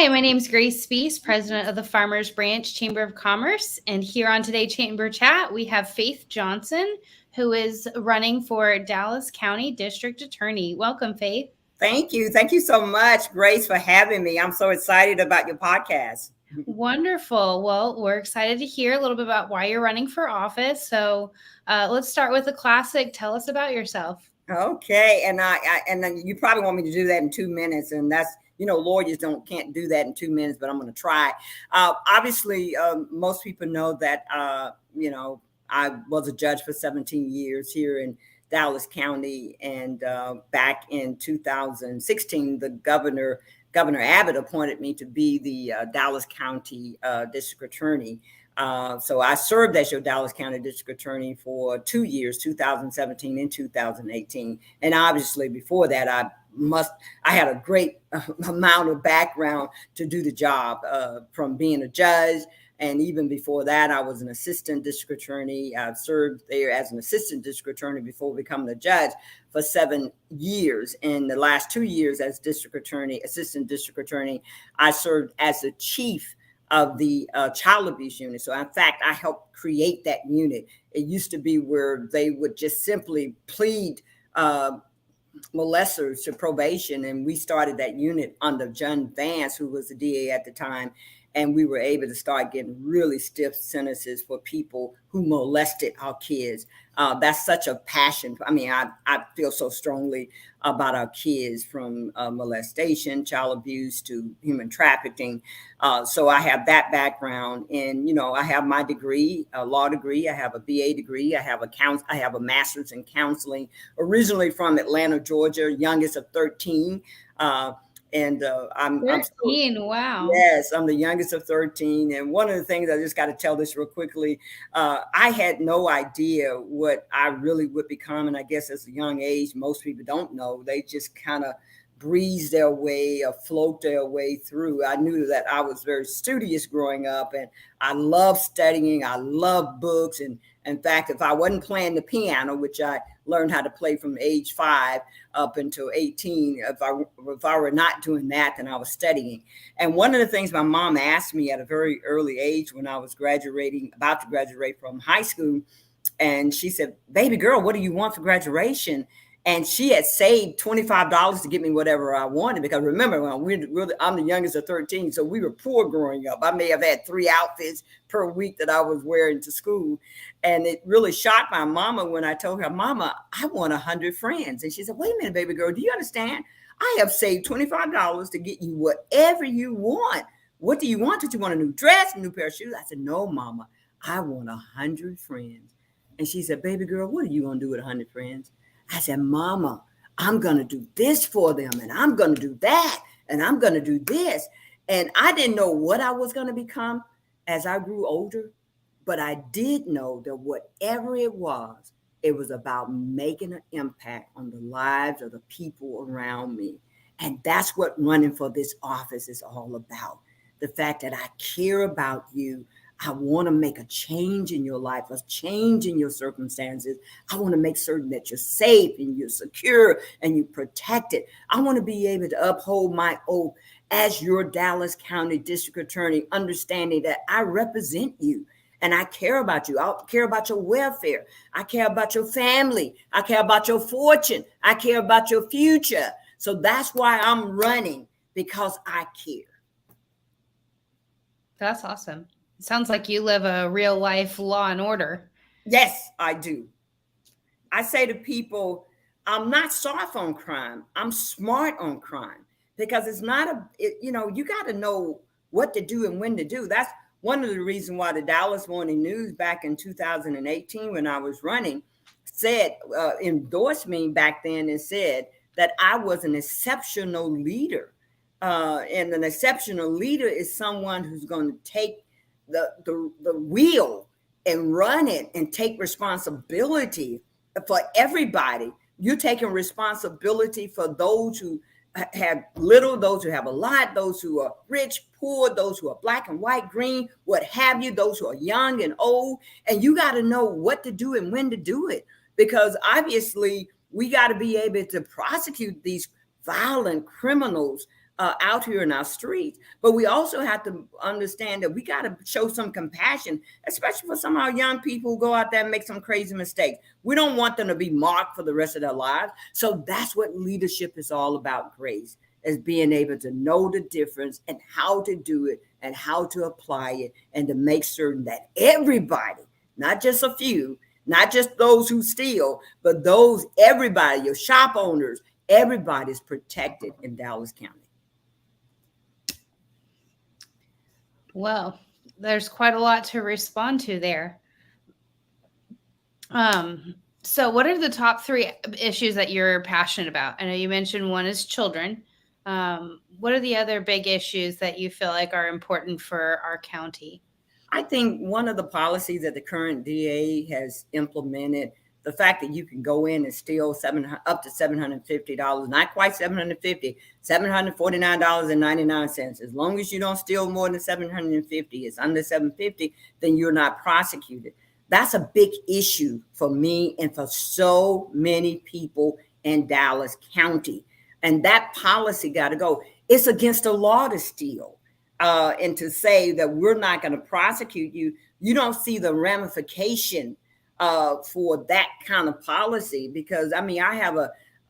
Hi, my name is Grace Spees, president of the Farmers Branch Chamber of Commerce. And here on today's Chamber Chat, we have Faith Johnson, who is running for Dallas County District Attorney. Welcome, Faith. Thank you. Thank you so much, Grace, for having me. I'm so excited about your podcast. Wonderful. Well, we're excited to hear a little bit about why you're running for office. So let's start with the classic. Tell us about yourself. Okay, and then you probably want me to do that in 2 minutes, and that's lawyers can't do that in 2 minutes, but I'm going to try. Obviously, most people know that I was a judge for 17 years here in Dallas County, and back in 2016, the Governor Abbott appointed me to be the Dallas County District Attorney. So I served as your Dallas County District Attorney for 2 years, 2017 and 2018. And obviously before that, I had a great amount of background to do the job, from being a judge. And even before that, I was an assistant district attorney. I served there as an assistant district attorney before becoming a judge for 7 years. In the last 2 years as district attorney, assistant district attorney, I served as the chief of the child abuse unit. So in fact, I helped create that unit. It used to be where they would just simply plead molesters to probation. And we started that unit under John Vance, who was the DA at the time. And we were able to start getting really stiff sentences for people who molested our kids. That's such a passion. I mean, I feel so strongly about our kids, from molestation, child abuse, to human trafficking. So I have that background, and I have my degree, a law degree. I have a BA degree. I have a master's in counseling. Originally from Atlanta, Georgia, youngest of 13. I'm 13. Wow. Yes, I'm the youngest of 13. And one of the things, I just got to tell this real quickly, I had no idea what I really would become. And I guess as a young age, most people don't know. They just kind of breeze their way or float their way through. I knew that I was very studious growing up, and I love studying. I love books. And in fact, if I wasn't playing the piano, which I learned how to play from age 5 up until 18, if I were not doing that, then I was studying. And one of the things my mom asked me at a very early age, when I was about to graduate from high school, and she said, "Baby girl, what do you want for graduation?" And she had saved $25 to get me whatever I wanted, because remember, I'm the youngest of 13, so we were poor growing up. I may have had 3 outfits per week that I was wearing to school. And it really shocked my mama when I told her, "Mama, I want 100 friends." And she said, "Wait a minute, baby girl, do you understand? I have saved $25 to get you whatever you want. What do you want? Did you want a new dress, a new pair of shoes?" I said, "No, Mama, I want 100 friends. And she said, "Baby girl, what are you going to do with 100 friends?" I said, "Mama, I'm going to do this for them, and I'm going to do that, and I'm going to do this." And I didn't know what I was going to become as I grew older, but I did know that whatever it was about making an impact on the lives of the people around me. And that's what running for this office is all about. The fact that I care about you. I want to make a change in your life, a change in your circumstances. I want to make certain that you're safe and you're secure and you're protected. I want to be able to uphold my oath as your Dallas County District Attorney, understanding that I represent you and I care about you. I care about your welfare. I care about your family. I care about your fortune. I care about your future. So that's why I'm running, because I care. That's awesome. It sounds like you live a real life Law and Order. Yes, I do. I say to people, I'm not soft on crime. I'm smart on crime, because it's not you got to know what to do and when to do. That's one of the reasons why the Dallas Morning News back in 2018, when I was running, endorsed me back then and said that I was an exceptional leader. And an exceptional leader is someone who's going to take the wheel and run it and take responsibility for everybody. You're taking responsibility for those who have little, those who have a lot, those who are rich, poor, those who are black and white, green, what have you, those who are young and old. And you got to know what to do and when to do it, because obviously we got to be able to prosecute these violent criminals out here in our streets. But we also have to understand that we got to show some compassion, especially for some of our young people who go out there and make some crazy mistakes. We don't want them to be marked for the rest of their lives. So that's what leadership is all about, Grace, is being able to know the difference and how to do it and how to apply it, and to make certain that everybody, not just a few, not just those who steal, but everybody, your shop owners, everybody is protected in Dallas County. Well, there's quite a lot to respond to there. So what are the top 3 issues that you're passionate about? I know you mentioned one is children. What are the other big issues that you feel like are important for our county? I think one of the policies that the current DA has implemented, the fact that you can go in and steal up to $750, not quite $750, $749.99. As long as you don't steal more than $750, it's under $750, then you're not prosecuted. That's a big issue for me and for so many people in Dallas County. And that policy got to go. It's against the law to steal. And to say that we're not going to prosecute you, you don't see the ramification for that kind of policy. Because I mean, I have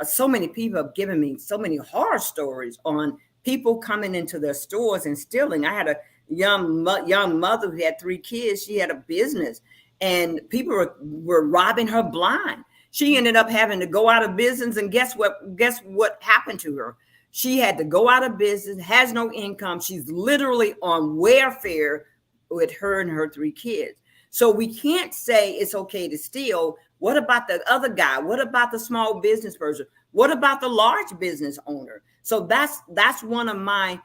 so many people have given me so many horror stories on people coming into their stores and stealing. I had a young mother who had 3 kids. She had a business, and people were robbing her blind. She ended up having to go out of business, and guess what happened to her? She had to go out of business, has no income. She's literally on welfare with her and her 3 kids. So we can't say it's okay to steal. What about the other guy? What about the small business person? What about the large business owner? So that's one of my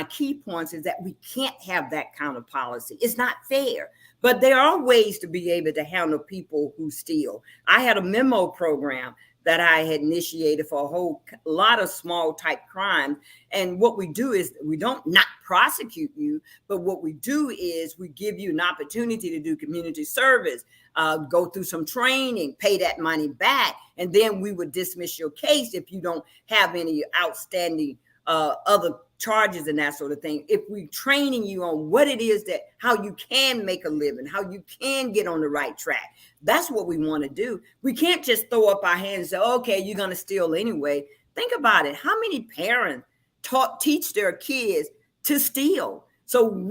key points, is that we can't have that kind of policy. It's not fair. But there are ways to be able to handle people who steal. I had a memo program that I had initiated for a whole lot of small type crimes. And what we do is we don't not prosecute you, but what we do is we give you an opportunity to do community service, go through some training, pay that money back, and then we would dismiss your case if you don't have any outstanding other charges and that sort of thing. If we're training you on what it is how you can make a living, how you can get on the right track, that's what we want to do. We can't just throw up our hands and say, okay, you're going to steal anyway. Think about it. How many parents teach their kids to steal? So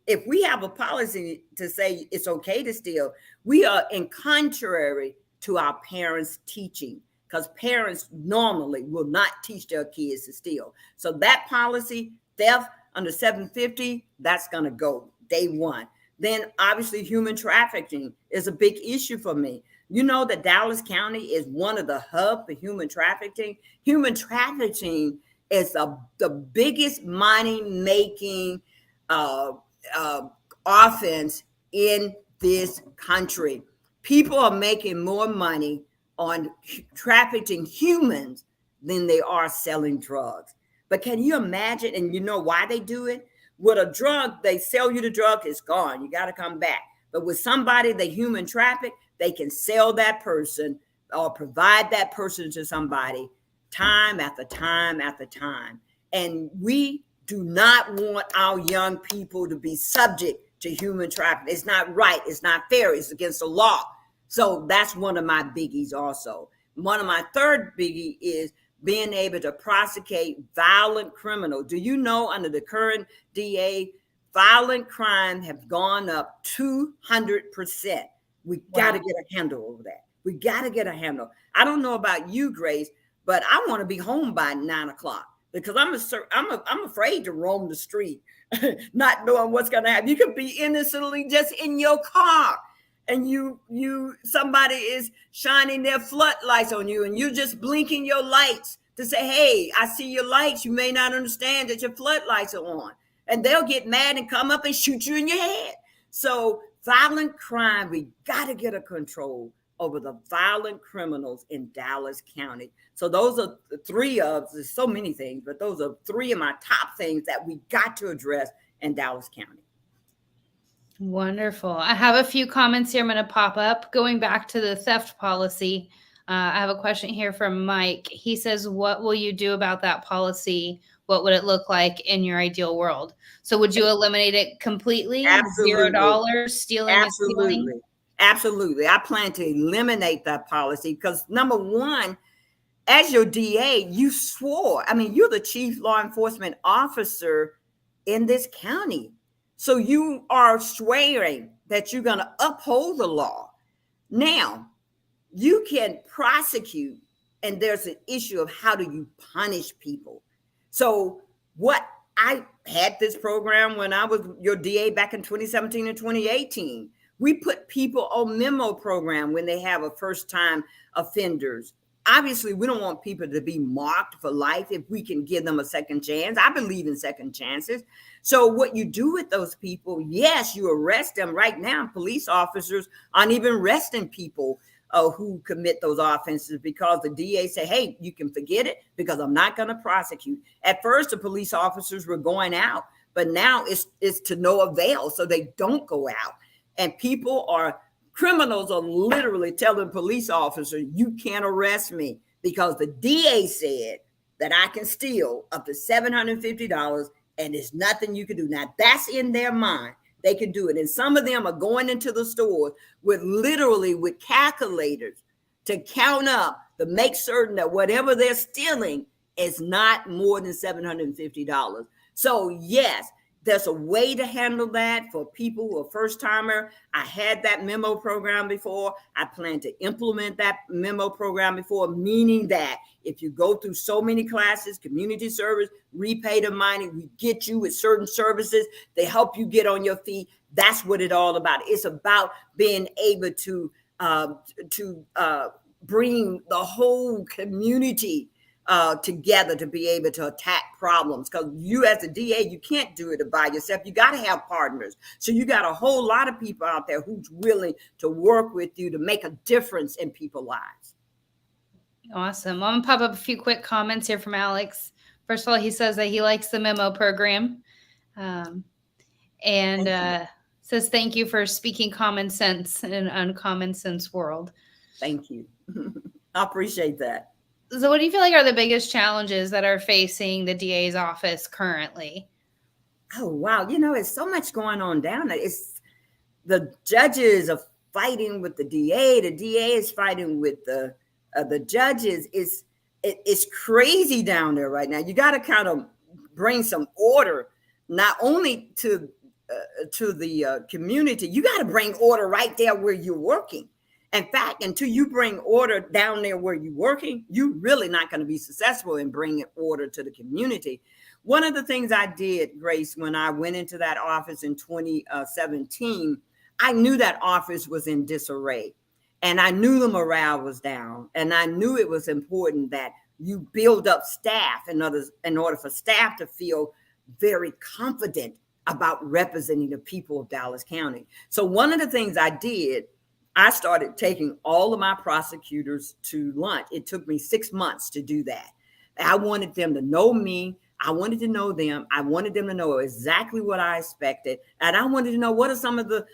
if we have a policy to say it's okay to steal, we are in contrary to our parents' teaching, because parents normally will not teach their kids to steal. So that policy, theft under $750, that's going to go day one. Then obviously human trafficking is a big issue for me. You know that Dallas County is one of the hubs for human trafficking. Human trafficking is the biggest money-making offense in this country. People are making more money on trafficking humans than they are selling drugs. But can you imagine? And you know why they do it? With a drug, they sell you the drug, it's gone. You got to come back. But with somebody they human traffic, they can sell that person or provide that person to somebody time after time after time. And we do not want our young people to be subject to human trafficking. It's not right. It's not fair. It's against the law. So that's one of my biggies also. One of my third biggie is being able to prosecute violent criminals. Do you know under the current DA, violent crime have gone up 200%. We got to get a handle over that. We got to get a handle. I don't know about you, Grace, but I want to be home by 9 o'clock because I'm afraid to roam the street, not knowing what's going to happen. You could be innocently just in your car, and somebody is shining their floodlights on you, and you're just blinking your lights to say, hey, I see your lights. You may not understand that your floodlights are on. And they'll get mad and come up and shoot you in your head. So violent crime, we got to get a control over the violent criminals in Dallas County. So those are there's so many things, but those are three of my top things that we got to address in Dallas County. Wonderful. I have a few comments here I'm going to pop up. Going back to the theft policy, I have a question here from Mike. He says, what will you do about that policy what would it look like in your ideal world? So would you eliminate it completely? Absolutely. $0 stealing is stealing? Absolutely. Absolutely. I plan to eliminate that policy because number one, as your DA, you swore, I mean, you're the chief law enforcement officer in this county. So you are swearing that you're going to uphold the law. Now, you can prosecute, and there's an issue of how do you punish people. So what I had this program when I was your DA back in 2017 and 2018. We put people on memo program when they have a first time offenders. Obviously, we don't want people to be marked for life if we can give them a second chance. I believe in second chances. So what you do with those people, yes, you arrest them. Right now, police officers aren't even arresting people who commit those offenses because the DA say, hey, you can forget it because I'm not going to prosecute. At first, the police officers were going out, but now it's to no avail. So they don't go out. And criminals are literally telling police officers, you can't arrest me because the DA said that I can steal up to $750 and there's nothing you can do. Now that's in their mind. They can do it. And some of them are going into the stores with calculators to count up to make certain that whatever they're stealing is not more than $750. So yes, there's a way to handle that for people who are first timer. I had that memo program before. I plan to implement that memo program before, meaning that if you go through so many classes, community service, repay the money, we get you with certain services. They help you get on your feet. That's what it's all about. It's about being able to bring the whole community together to be able to attack problems. Because you as a DA, you can't do it by yourself. You got to have partners. So you got a whole lot of people out there who's willing to work with you to make a difference in people's lives. Awesome. I'm going to pop up a few quick comments here from Alex. First of all, he says that he likes the memo program. Says thank you for speaking common sense in an uncommon sense world. Thank you. I appreciate that. So what do you feel like are the biggest challenges that are facing the DA's office currently? Oh, wow. It's so much going on down there. It's the judges are fighting with the DA. The DA is fighting with the judges. It's crazy down there right now. You got to kind of bring some order, not only to the community. You got to bring order right there where you're working. In fact, until you bring order down there where you're working, you're really not going to be successful in bringing order to the community. One of the things I did, Grace, when I went into that office in 2017, I knew that office was in disarray. And I knew the morale was down. And I knew it was important that you build up staff in order for staff to feel very confident about representing the people of Dallas County. So one of the things I did, I started taking all of my prosecutors to lunch. It took me 6 months to do that. I wanted them to know me. I wanted to know them. I wanted them to know exactly what I expected. And I wanted to know what are some of the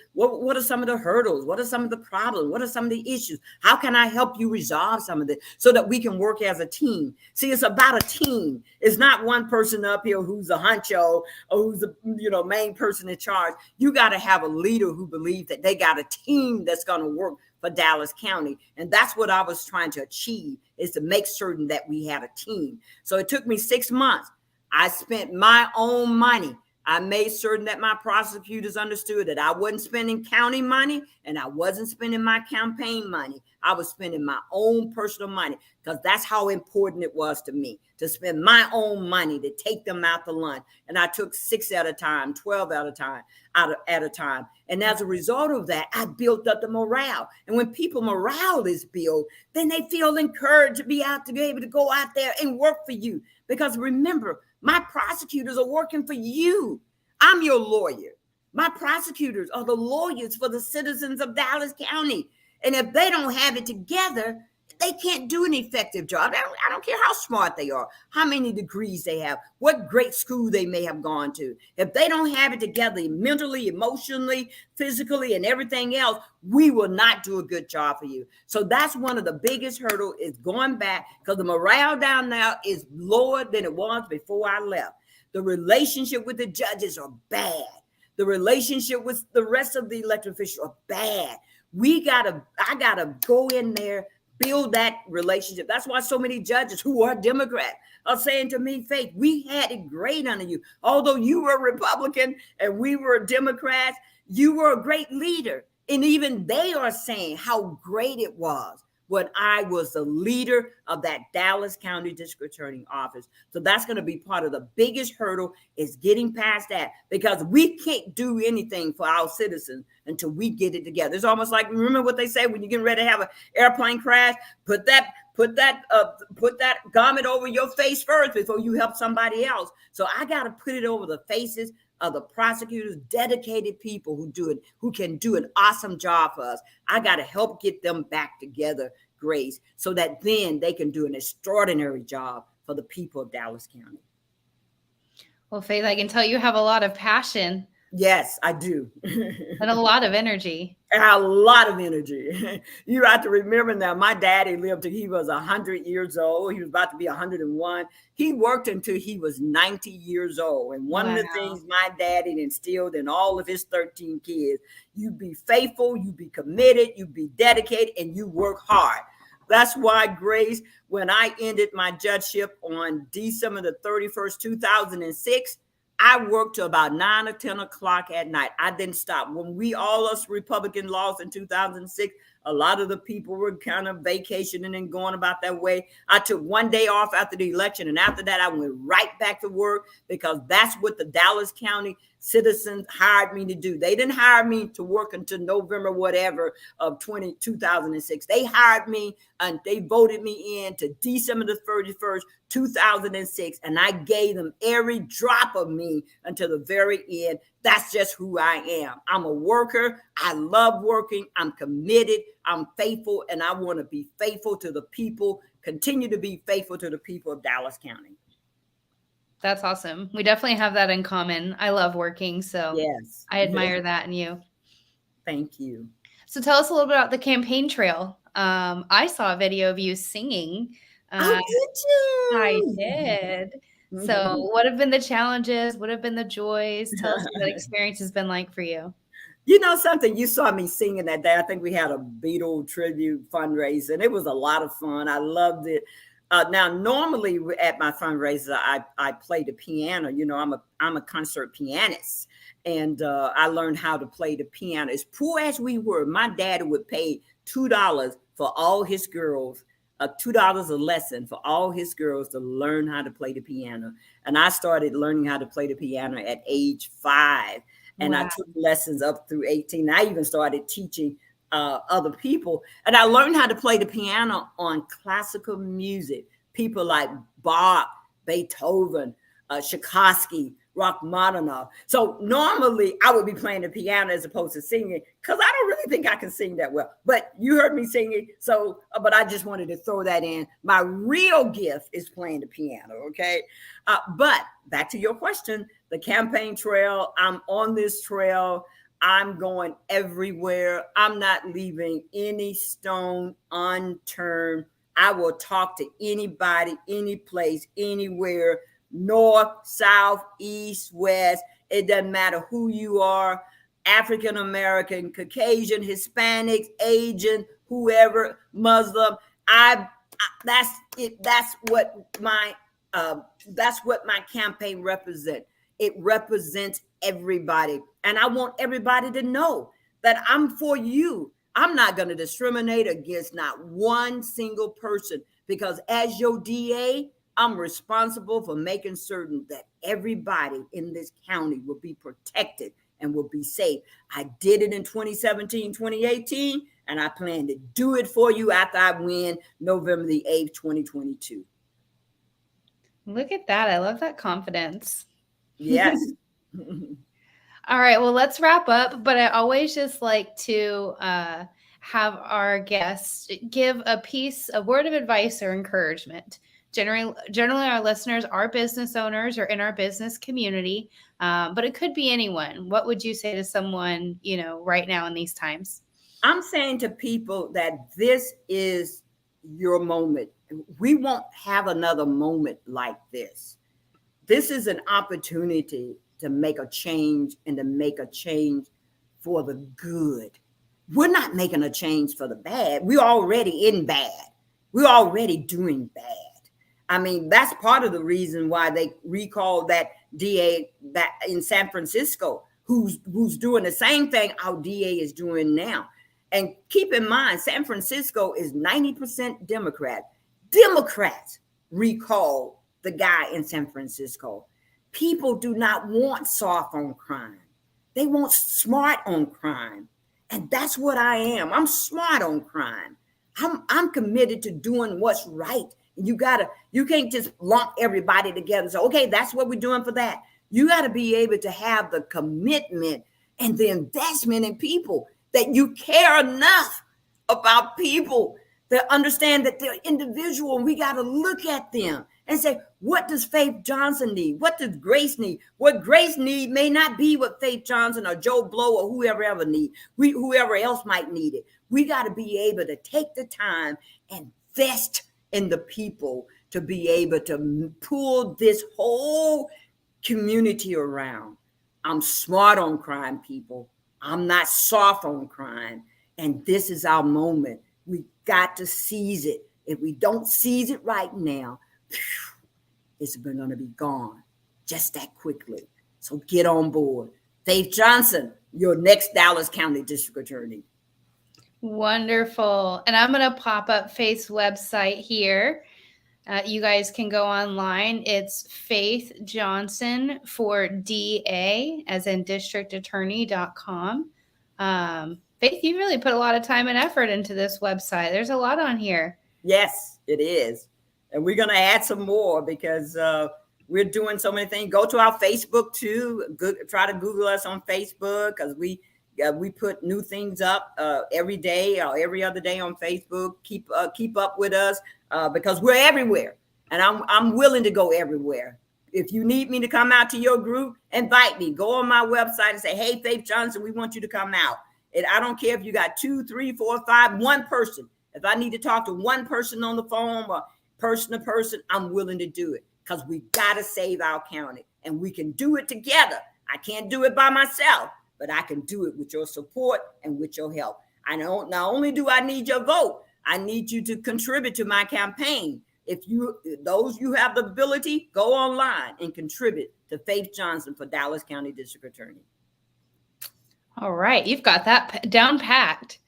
hurdles? What are some of the problems? What are some of the issues? How can I help you resolve some of this so that we can work as a team? See, it's about a team. It's not one person up here who's a honcho or who's the main person in charge. You got to have a leader who believes that they got a team that's going to work for Dallas County. And that's what I was trying to achieve, is to make certain that we had a team. So it took me 6 months. I spent my own money. I made certain that my prosecutors understood that I wasn't spending county money and I wasn't spending my campaign money. I was spending my own personal money because that's how important it was to me to spend my own money to take them out to lunch. And I took 6 at a time, 12 at a time. And as a result of that, I built up the morale. And when people morale is built, then they feel encouraged to be able to go out there and work for you. Because remember, my prosecutors are working for you. I'm your lawyer. My prosecutors are the lawyers for the citizens of Dallas County. And if they don't have it together, They can't do an effective job. I don't care how smart they are, how many degrees they have, what great school they may have gone to. If they don't have it together mentally, emotionally, physically, and everything else, we will not do a good job for you. So that's one of the biggest hurdles is going back, because the morale down there is lower than it was before I left. The relationship with the judges are bad. The relationship with the rest of the elected officials are bad. I gotta go in there, build that relationship. That's why so many judges who are Democrat are saying to me, Faith, we had it great under you. Although you were Republican and we were Democrats, you were a great leader. And even they are saying how great it was when I was the leader of that Dallas County District Attorney office. So that's going to be part of the biggest hurdle is getting past that, because we can't do anything for our citizens until we get it together. It's almost like, remember what they say when you're getting ready to have an airplane crash, put that garment over your face first before you help somebody else. So I got to put it over the faces of the prosecutors, dedicated people who can do an awesome job for us. I got to help get them back together, Grace, so that then they can do an extraordinary job for the people of Dallas County. Well, Faith, I can tell you have a lot of passion. Yes, I do. And a lot of energy. A lot of energy. You have to remember now, my daddy lived till he was 100 years old. He was about to be 101. He worked until he was 90 years old. And one of the things my daddy instilled in all of his 13 kids, you be faithful, you be committed, you be dedicated, and you work hard. That's why, Grace, when I ended my judgeship on December the 31st, 2006, I worked till about 9 or 10 o'clock at night. I didn't stop. When all us Republican lost in 2006, a lot of the people were kind of vacationing and going about their way. I took one day off after the election, and after that, I went right back to work, because that's what the Dallas County citizens hired me to do. They didn't hire me to work until November whatever of 2006. They hired me and they voted me in to December the 31st, 2006, and I gave them every drop of me until the very end. That's just who I am. I'm a worker. I love working. I'm committed. I'm faithful, and I want to be faithful to the people, continue to be faithful to the people of Dallas County. That's awesome. We definitely have that in common. I love working, so yes, I admire that in you. Thank you. So tell us a little bit about the campaign trail. I saw a video of you singing. Oh, did you? I did. So what have been the challenges? What have been the joys? Tell us what that experience has been like for you. You know something, you saw me singing that day. I think we had a Beatle tribute fundraiser, and it was a lot of fun. I loved it. Now, normally at my fundraiser, I play the piano. You know, I'm a concert pianist, and I learned how to play the piano. As poor as we were, my dad would pay $2 for all his girls, $2 a lesson for all his girls to learn how to play the piano. And I started learning how to play the piano at age 5, and I took lessons up through 18. I even started teaching other people. And I learned how to play the piano on classical music. People like Bach, Beethoven, Tchaikovsky, Rachmaninoff. So normally I would be playing the piano as opposed to singing, because I don't really think I can sing that well. But you heard me singing, so but I just wanted to throw that in. My real gift is playing the piano, okay? But back to your question, the campaign trail, I'm on this trail. I'm going everywhere. I'm not leaving any stone unturned. I will talk to anybody, any place, anywhere, north, south, east, west. It doesn't matter who you are, African American, Caucasian, Hispanics, Asian, whoever, Muslim. That's it. That's what my campaign represents. It represents everybody. And I want everybody to know that I'm for you. I'm not going to discriminate against not one single person, because as your DA, I'm responsible for making certain that everybody in this county will be protected and will be safe. I did it in 2017, 2018, and I plan to do it for you after I win November the 8th, 2022. Look at that. I love that confidence. Yes. All right. Well, let's wrap up. But I always just like to have our guests give a word of advice or encouragement. Generally, our listeners are business owners or in our business community, but it could be anyone. What would you say to someone, right now in these times? I'm saying to people that this is your moment. We won't have another moment like this. This is an opportunity to make a change and to make a change for the good. We're not making a change for the bad. We're already in bad. We're already doing bad. I mean, that's part of the reason why they recalled that DA that in San Francisco, who's doing the same thing our DA is doing now. And keep in mind, San Francisco is 90% Democrat. Democrats recall the guy in San Francisco. People do not want soft on crime. They want smart on crime. And that's what I am. I'm smart on crime. I'm committed to doing what's right. And you can't just lump everybody together and say, okay, that's what we're doing for that. You got to be able to have the commitment and the investment in people, that you care enough about people that understand that they're individual. And we got to look at them and say, what does Faith Johnson need? What does Grace need? What Grace need may not be what Faith Johnson or Joe Blow or whoever need. Whoever else might need it. We got to be able to take the time and invest in the people to be able to pull this whole community around. I'm smart on crime, people. I'm not soft on crime. And this is our moment. We got to seize it. If we don't seize it right now, it's going to be gone just that quickly. So get on board. Faith Johnson, your next Dallas County District Attorney. Wonderful. And I'm going to pop up Faith's website here. You guys can go online. It's Faith Johnson for DA, as in districtattorney.com. Faith, you really put a lot of time and effort into this website. There's a lot on here. Yes, it is. And we're going to add some more because we're doing so many things. Go to our Facebook too. Try to Google us on Facebook, because we put new things up every day or every other day on Facebook. Keep up with us because we're everywhere, and I'm willing to go everywhere. If you need me to come out to your group, invite me. Go on my website and say, "Hey, Faith Johnson, we want you to come out." And I don't care if you got 2, 3, 4, 5, one person. If I need to talk to one person on the phone or person to person, I'm willing to do it, because we got to save our county, and we can do it together. I can't do it by myself, but I can do it with your support and with your help. Not only do I need your vote, I need you to contribute to my campaign. If you have the ability, go online and contribute to Faith Johnson for Dallas County District Attorney. All right. You've got that down packed.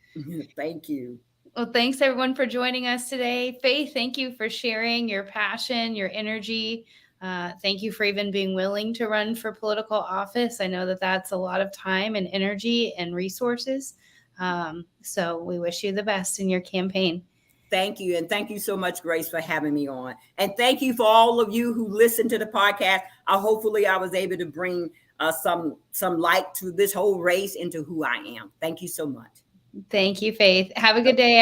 Thank you. Well, thanks everyone for joining us today. Faith, thank you for sharing your passion, your energy. Thank you for even being willing to run for political office. I know that that's a lot of time and energy and resources. So we wish you the best in your campaign. Thank you. And thank you so much, Grace, for having me on. And thank you for all of you who listen to the podcast. Hopefully I was able to bring some light to this whole race into who I am. Thank you so much. Thank you, Faith. Have a good day.